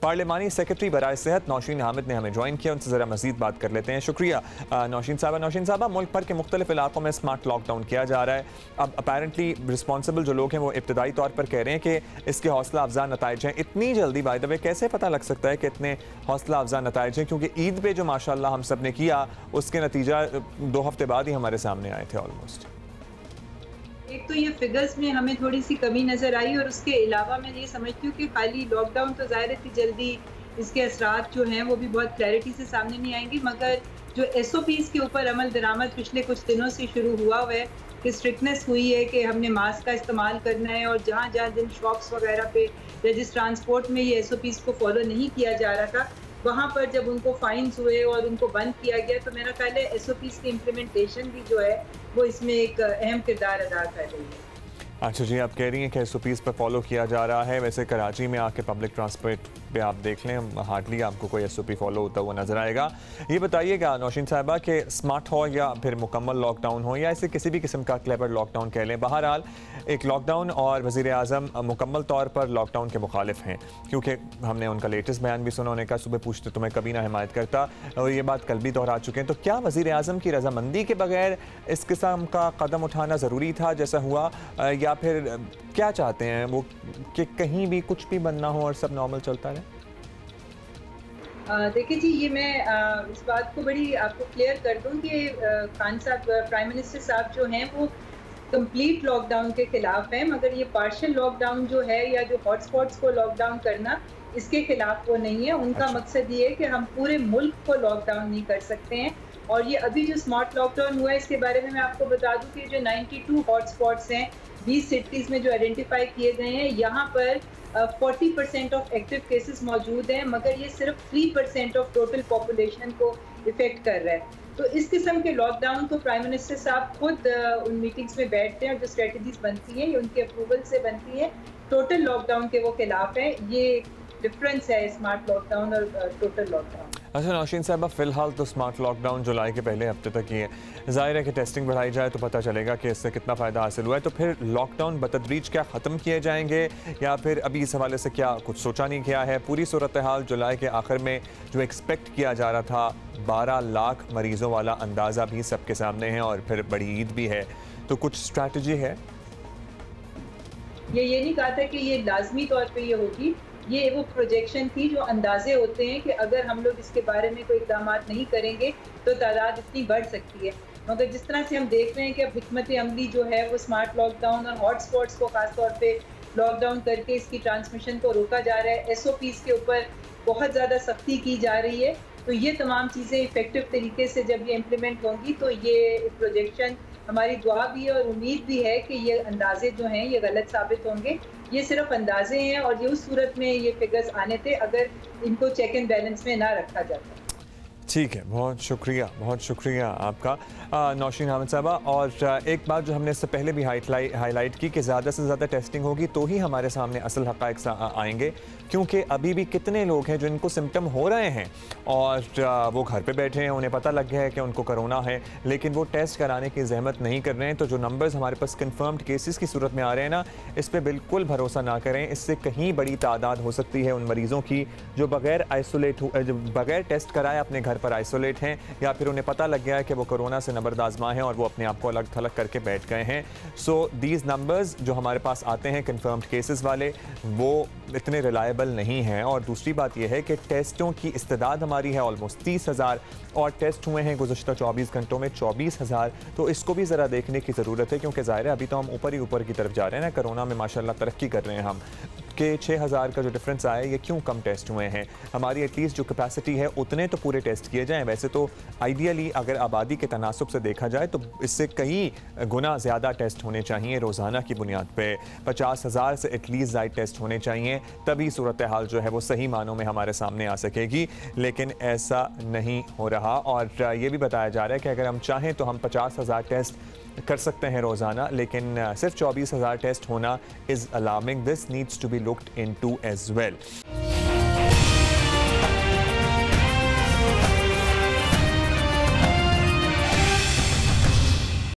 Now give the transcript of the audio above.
पार्लिमानी secretary बराए सेहत नौशीन हामिद ने हमें ज्वाइन किया। उनसे ज़रा मज़ीद बात कर लेते हैं। शुक्रिया नौशीन साहबा, मुल्क भर के मुख्तलिफ इलाकों में स्मार्ट लॉकडाउन किया जा रहा है। अब अपेरेंटली रिस्पॉन्सिबल जो लोग हैं वो इब्तदाई तौर पर कह रहे हैं कि इसके हौसला अफजा नताइज हैं। इतनी जल्दी बाय द वे कैसे पता लग सकता है कि इतने हौसला अफजा नताइज हैं, क्योंकि ईद पे जो माशाल्लाह हम सब ने किया उसके नतीजा 2 हफ्ते बाद ही हमारे सामने आए थे ऑलमोस्ट। एक तो ये फिगर्स में हमें थोड़ी सी कमी नज़र आई और उसके अलावा मैं ये समझती हूँ कि खाली लॉकडाउन तो ज़ाहिर इतनी जल्दी इसके असरात जो हैं वो भी बहुत क्लैरिटी से सामने नहीं आएंगी, मगर जो SOPs के ऊपर अमल दरामद पिछले कुछ दिनों से शुरू हुआ है कि स्ट्रिक्टनेस हुई है कि हमने मास्क का इस्तेमाल करना है, और जहाँ जहाँ जिन शॉप्स वगैरह पे या जिस ट्रांसपोर्ट में ये SOPs को फॉलो नहीं किया जा रहा था वहाँ पर जब उनको फाइन्स हुए और उनको बंद किया गया, तो मेरा ख्याल है SOPs की इम्प्लीमेंटेशन भी जो है वो इसमें एक अहम किरदार अदा कर रही है। अच्छा जी, आप कह रही हैं कि SOPs पर फॉलो किया जा रहा है। वैसे कराची में आके पब्लिक ट्रांसपोर्ट पे आप देख लें, हार्डली आपको कोई SOP फॉलो होता हुआ नजर आएगा। ये बताइएगा नौशीन साहिबा कि स्मार्ट हो या फिर मुकम्मल लॉकडाउन हो या इसे किसी भी किस्म का क्लेवर लॉकडाउन कह लें, बहरहाल एक लॉकडाउन और वज़ीर आज़म मुकम्मल तौर पर लॉकडाउन के मुखालिफ हैं, क्योंकि हमने उनका लेटेस्ट बयान भी सुना। उन्होंने कहा सुबह पूछते तो मैं कभी ना हिमायत करता, और ये बात कल भी दोहरा चुके हैं। तो क्या वज़ीर आज़म की रजामंदी के बगैर इस किस्म का कदम उठाना ज़रूरी था जैसा हुआ, या फिर क्या चाहते हैं वो कि कहीं भी कुछ भी बनना हो और सब नॉर्मल चलता रहे? देखिए जी, ये मैं इस बात को बड़ी आपको क्लियर कर दूं कि खान साहब, प्राइम मिनिस्टर साहब जो हैं वो कंप्लीट लॉकडाउन के खिलाफ हैं, मगर ये पार्शियल लॉकडाउन जो है या जो हॉटस्पॉट्स को लॉकडाउन करना, इसके खिलाफ वो नहीं है। उनका मकसद ये है कि हम पूरे मुल्क को लॉकडाउन नहीं कर सकते हैं। और ये अभी जो स्मार्ट लॉकडाउन हुआ है इसके बारे में मैं आपको बता दूं कि जो 92 हॉटस्पॉट्स हैं 20 सिटीज़ में जो आइडेंटिफाई किए गए हैं, यहाँ पर 40% ऑफ एक्टिव केसेस मौजूद हैं, मगर ये सिर्फ 3% ऑफ टोटल पॉपुलेशन को इफेक्ट कर रहा है। तो इस किस्म के लॉकडाउन को प्राइम मिनिस्टर साहब खुद उन मीटिंग्स में बैठते हैं और जो स्ट्रेटजीज बनती हैं ये उनके अप्रूवल से बनती है। टोटल लॉकडाउन के वो खिलाफ है। ये डिफरेंस है स्मार्ट लॉकडाउन और टोटल लॉकडाउन। अच्छा नौशीन साहबा, फ़िलहाल तो स्मार्ट लॉकडाउन जुलाई के पहले हफ्ते तक ही है। ज़ाहिर है कि टेस्टिंग बढ़ाई जाए तो पता चलेगा कि इससे कितना फ़ायदा हासिल हुआ है। तो फिर लॉकडाउन बतदरीज क्या ख़त्म किए जाएंगे, या फिर अभी इस हवाले से क्या कुछ सोचा नहीं किया है? पूरी सूरत हाल जुलाई के आखिर में जो एक्सपेक्ट किया जा रहा था 12 लाख मरीज़ों वाला अंदाज़ा भी सबके सामने है, और फिर बड़ी ईद भी है, तो कुछ स्ट्रैटेजी है? ये नहीं कहा था कि ये लाजमी तौर पर ये होगी, ये वो प्रोजेक्शन थी, जो अंदाजे होते हैं कि अगर हम लोग इसके बारे में कोई इक़दाम नहीं करेंगे तो तादाद इतनी बढ़ सकती है। मगर जिस तरह से हम देख रहे हैं कि अब हिकमत अमली जो है वो स्मार्ट लॉकडाउन और हॉट स्पॉट्स को ख़ास तौर पे लॉकडाउन करके इसकी ट्रांसमिशन को रोका जा रहा है, SOPs के ऊपर बहुत ज़्यादा सख्ती की जा रही है। तो ये तमाम चीज़ें इफ़ेक्टिव तरीके से जब ये इम्प्लीमेंट होंगी तो ये प्रोजेक्शन, हमारी दुआ भी है और उम्मीद भी है कि ये अंदाजे जो हैं ये गलत साबित होंगे। ये सिर्फ अंदाजे हैं और ये उस सूरत में ये फिगर्स आने थे अगर इनको चेक एंड बैलेंस में ना रखा जाता। ठीक है, बहुत शुक्रिया आपका नौशीन हामिद साहबा। और एक बात जो हमने इससे पहले भी हाईलाइट की कि ज़्यादा से ज़्यादा टेस्टिंग होगी तो ही हमारे सामने असल हक़ाइक़ आएंगे, क्योंकि अभी भी कितने लोग हैं जो इनको सिम्टम हो रहे हैं और वो घर पे बैठे हैं, उन्हें पता लग गया है कि उनको कोरोना है, लेकिन वो टेस्ट कराने की ज़हमत नहीं कर रहे हैं। तो जो नंबर्स हमारे पास कन्फर्म्ड केसेस की सूरत में आ रहे हैं ना, इस पर बिल्कुल भरोसा ना करें। इससे कहीं बड़ी तादाद हो सकती है उन मरीज़ों की जो बगैर टेस्ट कराए अपने घर पर आइसोलेट हैं, या फिर उन्हें पता लग गया है कि वो कोरोना से नंबर्द आजमा हैं और वो अपने आप को अलग थलग करके बैठ गए हैं। सो दीज नंबर्स जो हमारे पास आते हैं कन्फर्म्ड केसेस वाले, वो इतने रिलायबल नहीं हैं। और दूसरी बात यह है कि टेस्टों की इस्तेदाद हमारी है ऑलमोस्ट 30,000, और टेस्ट हुए हैं गुज़श्ता 24 घंटों में 24,000। तो इसको भी ज़रा देखने की ज़रूरत है, क्योंकि ज़ाहिर है अभी तो हम ऊपर की तरफ जा रहे हैं ना, कोरोना में माशाल्लाह तरक्की कर रहे हैं हम, कि 6,000 का जो डिफरेंस आया है ये क्यों कम टेस्ट हुए हैं। हमारी एटलीस्ट जो कैपेसिटी है उतने तो पूरे टेस्ट किए जाएं। वैसे तो आइडियली अगर आबादी के तनासुब से देखा जाए तो इससे कई गुना ज़्यादा टेस्ट होने चाहिए रोज़ाना की बुनियाद पे। 50,000 से एटलीस्ट ज़ायद टेस्ट होने चाहिए, तभी सूरत हाल जो है वो सही मानों में हमारे सामने आ सकेगी, लेकिन ऐसा नहीं हो रहा। और ये भी बताया जा रहा है कि अगर हम चाहें तो हम 50,000 टेस्ट कर सकते हैं रोज़ाना, लेकिन सिर्फ 24,000 टेस्ट होना is alarming. This needs to be looked into as well.